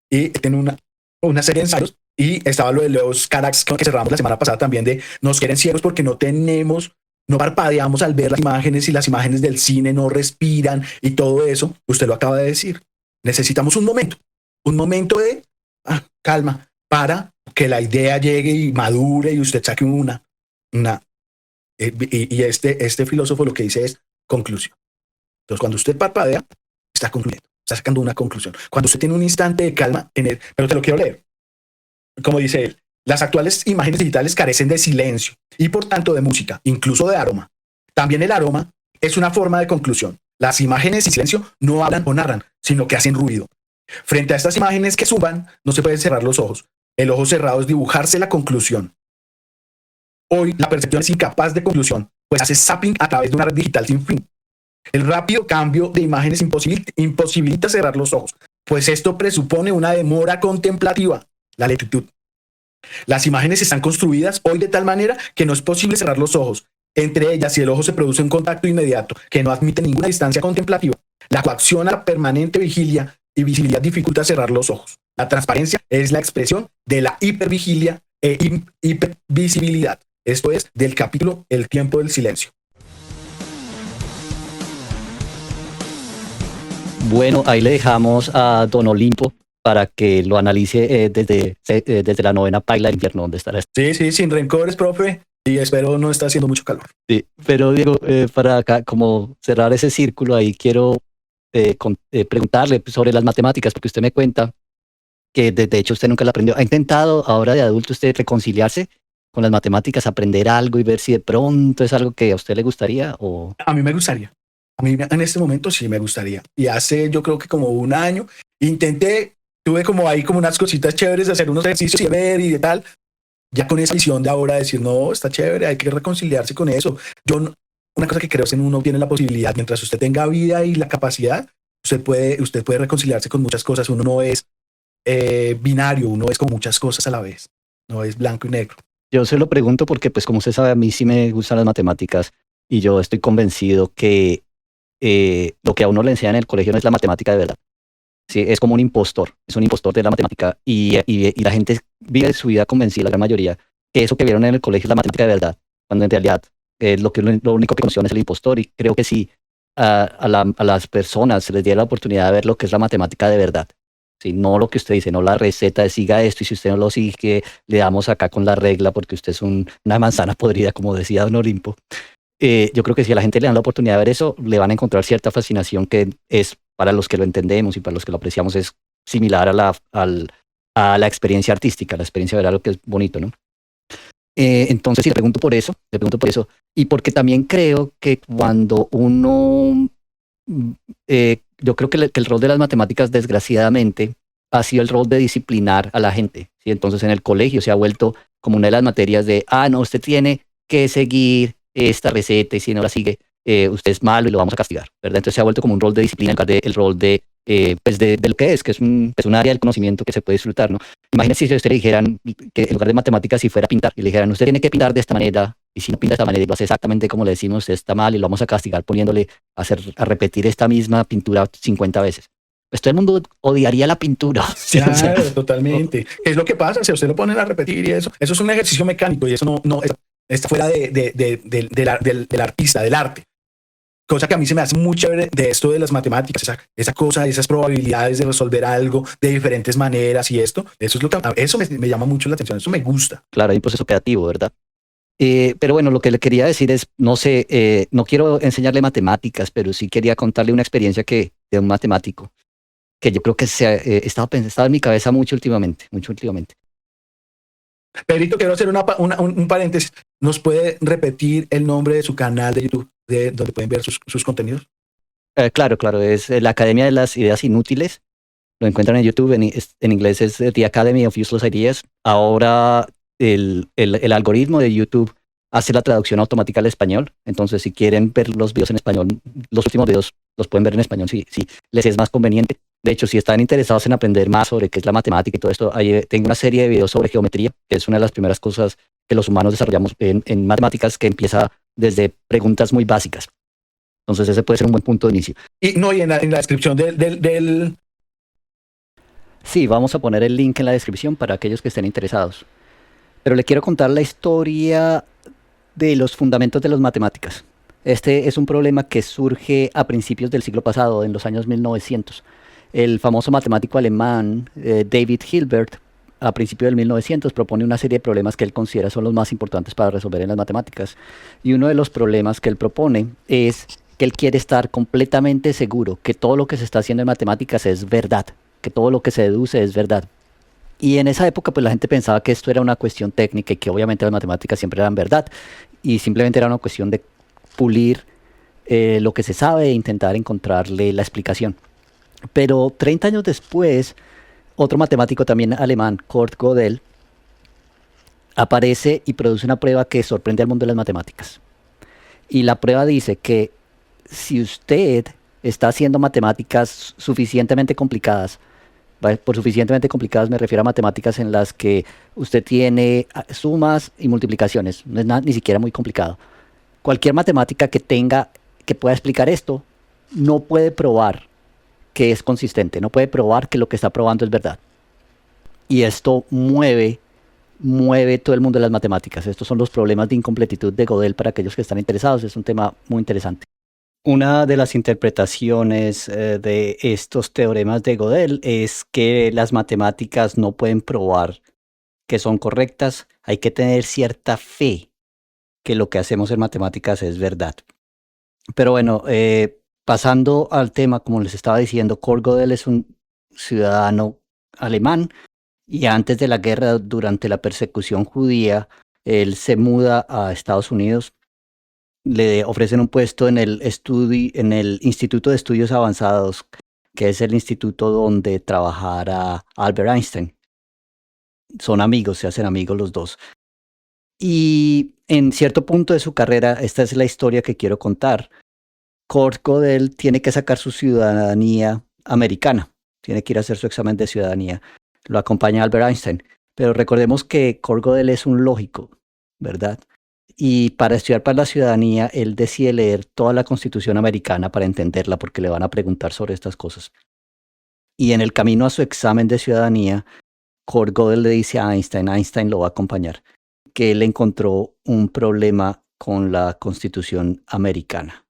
y tiene una serie de ensayos, y estaba lo de los Caracas que cerramos la semana pasada también, de nos quieren ciegos porque no parpadeamos al ver las imágenes, y las imágenes del cine no respiran y todo eso. Usted lo acaba de decir. Necesitamos un momento de calma para que la idea llegue y madure y usted saque y este filósofo lo que dice es conclusión. Entonces, cuando usted parpadea, está concluyendo, está sacando una conclusión. Cuando usted tiene un instante de calma pero te lo quiero leer. Como dice él, las actuales imágenes digitales carecen de silencio y por tanto de música, incluso de aroma. También el aroma es una forma de conclusión. Las imágenes sin silencio no hablan o narran, sino que hacen ruido. Frente a estas imágenes que zumban, no se pueden cerrar los ojos. El ojo cerrado es dibujarse la conclusión. Hoy la percepción es incapaz de conclusión, pues hace zapping a través de una red digital sin fin. El rápido cambio de imágenes imposibilita cerrar los ojos, pues esto presupone una demora contemplativa, la lentitud. Las imágenes están construidas hoy de tal manera que no es posible cerrar los ojos. Entre ellas, si el ojo se produce un contacto inmediato que no admite ninguna distancia contemplativa, la coacción a la permanente vigilia y visibilidad dificulta cerrar los ojos. La transparencia es la expresión de la hipervigilia e hipervisibilidad. Esto es del capítulo El tiempo del silencio. Bueno, ahí le dejamos a Don Olimpo para que lo analice desde la novena paila del infierno, donde estará. Sí, sin rencores, profe. Y espero no está haciendo mucho calor. Sí, pero Diego, para acá, como cerrar ese círculo, ahí quiero preguntarle sobre las matemáticas, porque usted me cuenta que de hecho usted nunca la aprendió. ¿Ha intentado ahora de adulto usted reconciliarse con las matemáticas, aprender algo y ver si de pronto es algo que a usted le gustaría? O... A mí me gustaría. A mí en este momento sí me gustaría. Y hace yo creo que como un año tuve como ahí como unas cositas chéveres de hacer unos ejercicios y ver y de tal. Ya con esa visión de ahora decir, no, está chévere, hay que reconciliarse con eso. Una cosa que creo es que uno tiene la posibilidad, mientras usted tenga vida y la capacidad, usted puede reconciliarse con muchas cosas. Uno no es binario, uno es con muchas cosas a la vez. No es blanco y negro. Yo se lo pregunto porque, pues como usted sabe, a mí sí me gustan las matemáticas y yo estoy convencido que lo que a uno le enseñan en el colegio no es la matemática de verdad. Sí, es como un impostor, es un impostor de la matemática y la gente vive su vida convencida, la gran mayoría, que eso que vieron en el colegio es la matemática de verdad, cuando en realidad lo único que conocieron es el impostor y creo que si a las personas se les diera la oportunidad de ver lo que es la matemática de verdad, ¿sí? No lo que usted dice, no la receta de siga esto y si usted no lo sigue, le damos acá con la regla porque usted es una manzana podrida, como decía Don Olimpo. Yo creo que si a la gente le dan la oportunidad de ver eso, le van a encontrar cierta fascinación que es para los que lo entendemos y para los que lo apreciamos es similar a la experiencia artística, la experiencia de ver algo que es bonito, ¿no? Entonces, sí, le pregunto por eso. Y porque también creo que cuando uno, yo creo que el rol de las matemáticas, desgraciadamente, ha sido el rol de disciplinar a la gente, ¿sí? Entonces, en el colegio se ha vuelto como una de las materias de, no, usted tiene que seguir esta receta y si no la sigue, usted es malo y lo vamos a castigar, ¿verdad? Entonces se ha vuelto como un rol de disciplina en lugar del rol pues de lo que es, es un área del conocimiento que se puede disfrutar, ¿no? Imagínese si a usted le dijeran que en lugar de matemáticas si fuera a pintar y le dijeran, usted tiene que pintar de esta manera y si no pinta de esta manera y lo hace exactamente como le decimos, usted está mal y lo vamos a castigar poniéndole a repetir esta misma pintura 50 veces. Pues todo el mundo odiaría la pintura. ¿Sí? Claro, O sea, totalmente. ¿Qué es lo que pasa? Si a usted lo ponen a repetir y eso es un ejercicio mecánico y eso no está fuera del artista, del arte. Cosa que a mí se me hace muy chévere de esto de las matemáticas, esa cosa, esas probabilidades de resolver algo de diferentes maneras y eso es lo que eso me llama mucho la atención, eso me gusta. claro, hay un proceso creativo, ¿verdad? Pero bueno, lo que le quería decir es, no sé, no quiero enseñarle matemáticas, pero sí quería contarle una experiencia de un matemático, que yo creo que estaba en mi cabeza mucho últimamente, mucho últimamente. Pedrito, quiero hacer un paréntesis. ¿Nos puede repetir el nombre de su canal de YouTube, donde pueden ver sus contenidos? Claro, es la Academia de las Ideas Inútiles. Lo encuentran en YouTube, en inglés es The Academy of Useless Ideas. Ahora el algoritmo de YouTube hace la traducción automática al español. Entonces, si quieren ver los videos en español, los últimos videos los pueden ver en español si les es más conveniente. De hecho, si están interesados en aprender más sobre qué es la matemática y todo esto, tengo una serie de videos sobre geometría, que es una de las primeras cosas que los humanos desarrollamos en matemáticas, que empieza desde preguntas muy básicas. Entonces, ese puede ser un buen punto de inicio. Y en la descripción del... Sí, vamos a poner el link en la descripción para aquellos que estén interesados. Pero le quiero contar la historia de los fundamentos de las matemáticas. Este es un problema que surge a principios del siglo pasado, en los años 1900. El famoso matemático alemán David Hilbert, a principios del 1900, propone una serie de problemas que él considera son los más importantes para resolver en las matemáticas. Y uno de los problemas que él propone es que él quiere estar completamente seguro que todo lo que se está haciendo en matemáticas es verdad, que todo lo que se deduce es verdad. Y en esa época, pues la gente pensaba que esto era una cuestión técnica y que obviamente las matemáticas siempre eran verdad. Y simplemente era una cuestión de pulir lo que se sabe e intentar encontrarle la explicación. Pero 30 años después, otro matemático también alemán, Kurt Gödel, aparece y produce una prueba que sorprende al mundo de las matemáticas. Y la prueba dice que si usted está haciendo matemáticas suficientemente complicadas, por suficientemente complicadas me refiero a matemáticas en las que usted tiene sumas y multiplicaciones, no es nada, ni siquiera muy complicado. Cualquier matemática que pueda explicar esto, no puede probar que es consistente, no puede probar que lo que está probando es verdad. Y esto mueve todo el mundo de las matemáticas. Estos son los problemas de incompletitud de Gödel para aquellos que están interesados. Es un tema muy interesante. Una de las interpretaciones de estos teoremas de Gödel es que las matemáticas no pueden probar que son correctas. Hay que tener cierta fe que lo que hacemos en matemáticas es verdad. Pero bueno, pasando al tema, como les estaba diciendo, Kurt Gödel es un ciudadano alemán y antes de la guerra, durante la persecución judía, él se muda a Estados Unidos le ofrecen un puesto en en el Instituto de Estudios Avanzados, que es el instituto donde trabajara Albert Einstein. Son amigos, se hacen amigos los dos. Y en cierto punto de su carrera, esta es la historia que quiero contar. Kurt Gödel tiene que sacar su ciudadanía americana, tiene que ir a hacer su examen de ciudadanía. Lo acompaña Albert Einstein, pero recordemos que Kurt Gödel es un lógico, ¿verdad? Y para estudiar para la ciudadanía, él decide leer toda la Constitución americana para entenderla, porque le van a preguntar sobre estas cosas. Y en el camino a su examen de ciudadanía, Kurt Gödel le dice a Einstein, Einstein lo va a acompañar, que él encontró un problema con la Constitución americana.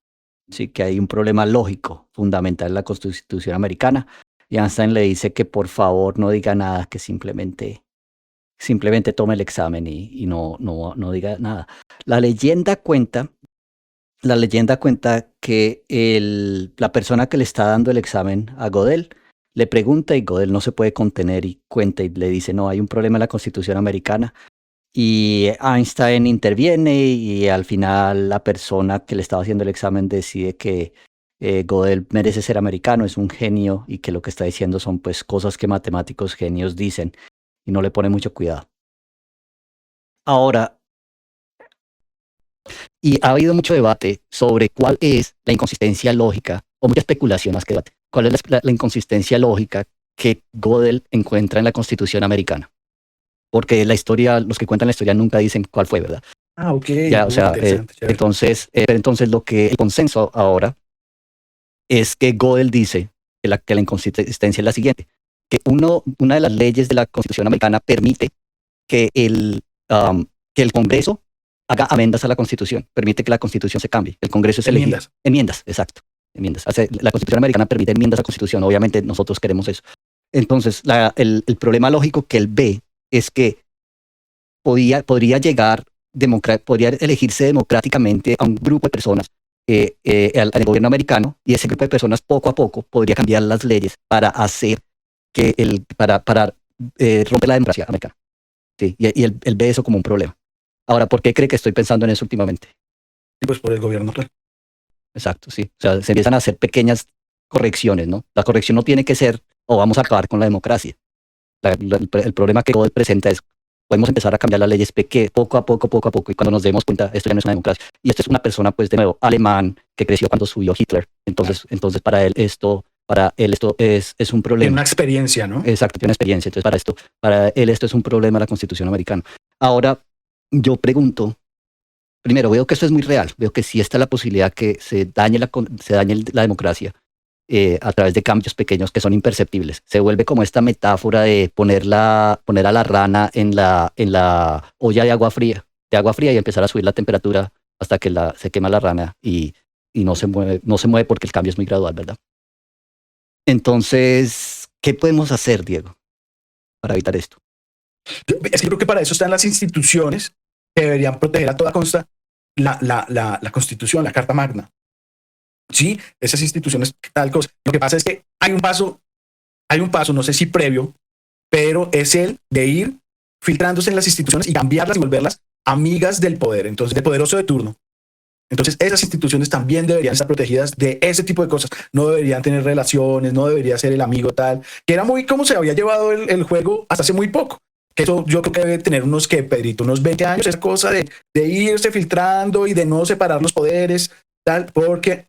Sí, que hay un problema lógico fundamental en la Constitución americana. Y Einstein le dice que por favor no diga nada, que simplemente tome el examen y no diga nada. La leyenda cuenta que la persona que le está dando el examen a Gödel le pregunta y Gödel no se puede contener y cuenta y le dice, no, hay un problema en la Constitución americana. Y Einstein interviene y al final la persona que le estaba haciendo el examen decide que Gödel merece ser americano, es un genio y que lo que está diciendo son pues cosas que matemáticos genios dicen y no le pone mucho cuidado. Ahora, y ha habido mucho debate sobre cuál es la inconsistencia lógica, o mucha especulación más que debate, cuál es la inconsistencia lógica que Gödel encuentra en la Constitución americana. Porque la historia, los que cuentan la historia nunca dicen cuál fue, ¿verdad? Ah, ok. Ya, o sea, entonces lo que el consenso ahora es que Gödel dice que la inconsistencia es la siguiente, que una de las leyes de la Constitución americana permite que el Congreso haga enmiendas a la Constitución, permite que la Constitución se cambie. El Congreso es elegido. Enmiendas, exacto. Enmiendas. La Constitución americana permite enmiendas a la Constitución, obviamente nosotros queremos eso. Entonces, el problema lógico que él ve es que podría elegirse democráticamente a un grupo de personas al gobierno americano, y ese grupo de personas poco a poco podría cambiar las leyes para hacer que para romper la democracia americana. Sí, y él ve eso como un problema. Ahora, ¿por qué cree que estoy pensando en eso últimamente? Pues por el gobierno actual. Exacto, sí. O sea, se empiezan a hacer pequeñas correcciones, ¿no? La corrección no tiene que ser, o vamos a acabar con la democracia. El problema que Gödel presenta es, podemos empezar a cambiar las leyes poco a poco, y cuando nos demos cuenta, esto ya no es una democracia. Y esto es una persona, pues, de nuevo, alemán, que creció cuando subió Hitler. Entonces para él esto es un problema. Tiene una experiencia, ¿no? Exacto, tiene una experiencia. Entonces, para él esto es un problema de la Constitución americana. Ahora, yo pregunto, primero, veo que esto es muy real. Veo que sí está la posibilidad que se dañe la democracia a través de cambios pequeños que son imperceptibles. Se vuelve como esta metáfora de poner a la rana en la olla de agua fría y empezar a subir la temperatura hasta que se quema la rana y no se mueve porque el cambio es muy gradual, ¿verdad? Entonces, ¿qué podemos hacer, Diego, para evitar esto? Es que creo que para eso están las instituciones que deberían proteger a toda costa la Constitución, la Carta Magna. Sí, esas instituciones, tal cosa. Lo que pasa es que hay un paso, no sé si previo, pero es el de ir filtrándose en las instituciones y cambiarlas y volverlas amigas del poder, entonces del poderoso de turno. Entonces esas instituciones también deberían estar protegidas de ese tipo de cosas. No deberían tener relaciones, no debería ser el amigo tal, que era muy como se había llevado el juego hasta hace muy poco. Que eso yo creo que debe tener Pedrito, unos 20 años, esa cosa de irse filtrando y de no separar los poderes, tal, porque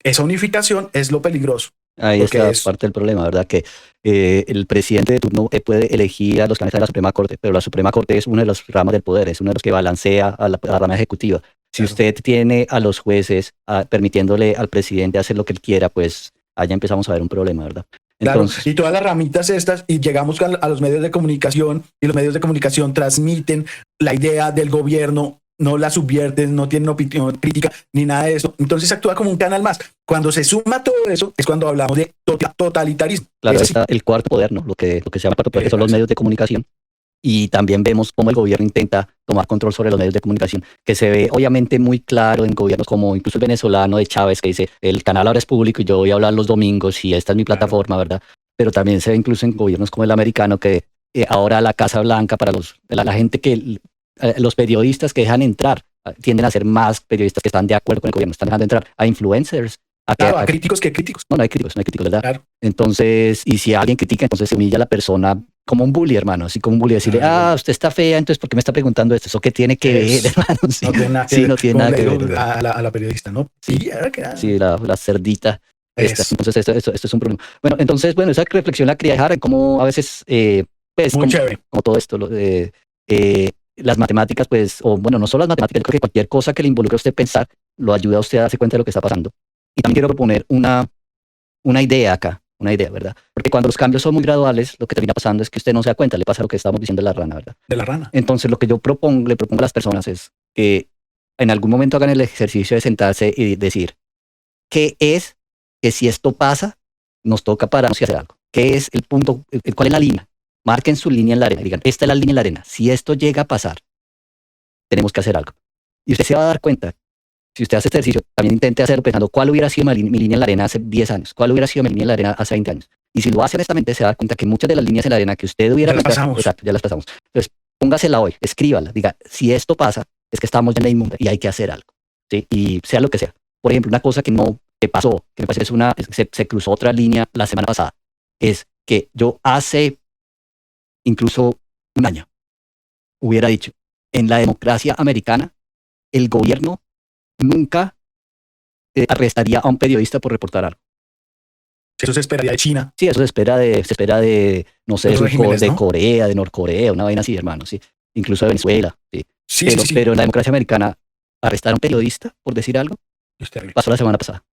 esa unificación es lo peligroso. Ahí está parte del problema, ¿verdad? Que el presidente de turno puede elegir a los que están en la Suprema Corte, pero la Suprema Corte es una de las ramas del poder, es uno de los que balancea a la rama ejecutiva. Si usted tiene a los jueces permitiéndole al presidente hacer lo que él quiera, pues allá empezamos a ver un problema, ¿verdad? Entonces, y todas las ramitas estas, y llegamos a los medios de comunicación, y los medios de comunicación transmiten la idea del gobierno, no la subvierten, no tienen opinión crítica, ni nada de eso. Entonces actúa como un canal más. Cuando se suma todo eso, es cuando hablamos de totalitarismo. Claro, está el cuarto poder, ¿no? Lo que se llama cuarto poder, que son los medios de comunicación. Y también vemos cómo el gobierno intenta tomar control sobre los medios de comunicación, que se ve obviamente muy claro en gobiernos como incluso el venezolano de Chávez, que dice, el canal ahora es público y yo voy a hablar los domingos y esta es mi plataforma, ¿verdad? Pero también se ve incluso en gobiernos como el americano, que ahora la Casa Blanca, para la gente los periodistas que dejan entrar tienden a ser más periodistas que están de acuerdo con el gobierno, están dejando entrar a influencers. Claro, a críticos que críticos. No hay críticos, ¿verdad? Claro. Entonces, y si alguien critica, entonces se humilla a la persona como un bully, hermano, así como un bully, decirle, usted está fea, entonces ¿por qué me está preguntando esto? ¿Eso qué tiene que ver, hermano? Sí, no tiene nada que sí, ver. no tiene nada que ver. A la periodista, ¿no? Sí, sí, la cerdita. Entonces, esto es un problema. Bueno, entonces, esa reflexión la quería dejar en cómo a veces, pues, muy chévere. Como todo esto, las matemáticas, pues, o bueno, no solo las matemáticas, yo creo que cualquier cosa que le involucre a usted pensar, lo ayuda a usted a darse cuenta de lo que está pasando. Y también quiero proponer una idea acá, ¿verdad? Porque cuando los cambios son muy graduales, lo que termina pasando es que usted no se da cuenta, le pasa lo que estábamos diciendo de la rana, ¿verdad? De la rana. Entonces, lo que yo le propongo a las personas es que en algún momento hagan el ejercicio de sentarse y decir, ¿qué es que si esto pasa, nos toca pararnos y hacer algo? ¿Qué es el punto? ¿Cuál es la línea? Marquen su línea en la arena y digan, esta es la línea en la arena. Si esto llega a pasar, tenemos que hacer algo. Y usted se va a dar cuenta. Si usted hace este ejercicio, también intente hacerlo pensando cuál hubiera sido mi línea en la arena hace 10 años, cuál hubiera sido mi línea en la arena hace 20 años. Y si lo hace honestamente, se da cuenta que muchas de las líneas en la arena que usted hubiera... Exacto, ya las pasamos. Entonces, póngasela hoy, escríbala, diga, si esto pasa, es que estamos en la inmunda y hay que hacer algo. ¿Sí? Y sea lo que sea. Por ejemplo, una cosa que pasó, que me parece se cruzó otra línea la semana pasada, es que yo hace incluso un año hubiera dicho, en la democracia americana, el gobierno nunca arrestaría a un periodista por reportar algo. Eso se esperaría de China. Sí, eso se espera de no sé, de ¿no? Corea, de Norcorea, una vaina así, hermano, sí. Incluso de Venezuela, sí. Sí. Pero en la democracia americana, arrestar a un periodista por decir algo, pasó la semana pasada.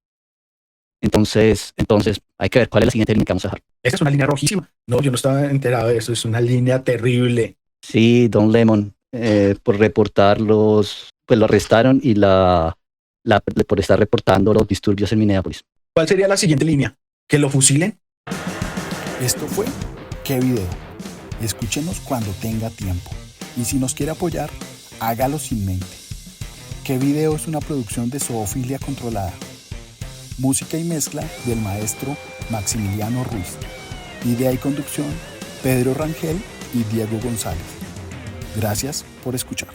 Entonces, hay que ver cuál es la siguiente línea que vamos a dejar. Esa es una línea rojísima. No, yo no estaba enterado de eso. Es una línea terrible. Sí, Don Lemon, por reportarlos, pues lo arrestaron y por estar reportando los disturbios en Minneapolis. ¿Cuál sería la siguiente línea? ¿Que lo fusilen? Esto fue ¿Qué video? Escúchenos cuando tenga tiempo. Y si nos quiere apoyar, hágalo sin mente. ¿Qué video? Es una producción de Zoofilia Controlada. Música y mezcla del maestro Maximiliano Ruiz. Idea y conducción, Pedro Rangel y Diego González. Gracias por escuchar.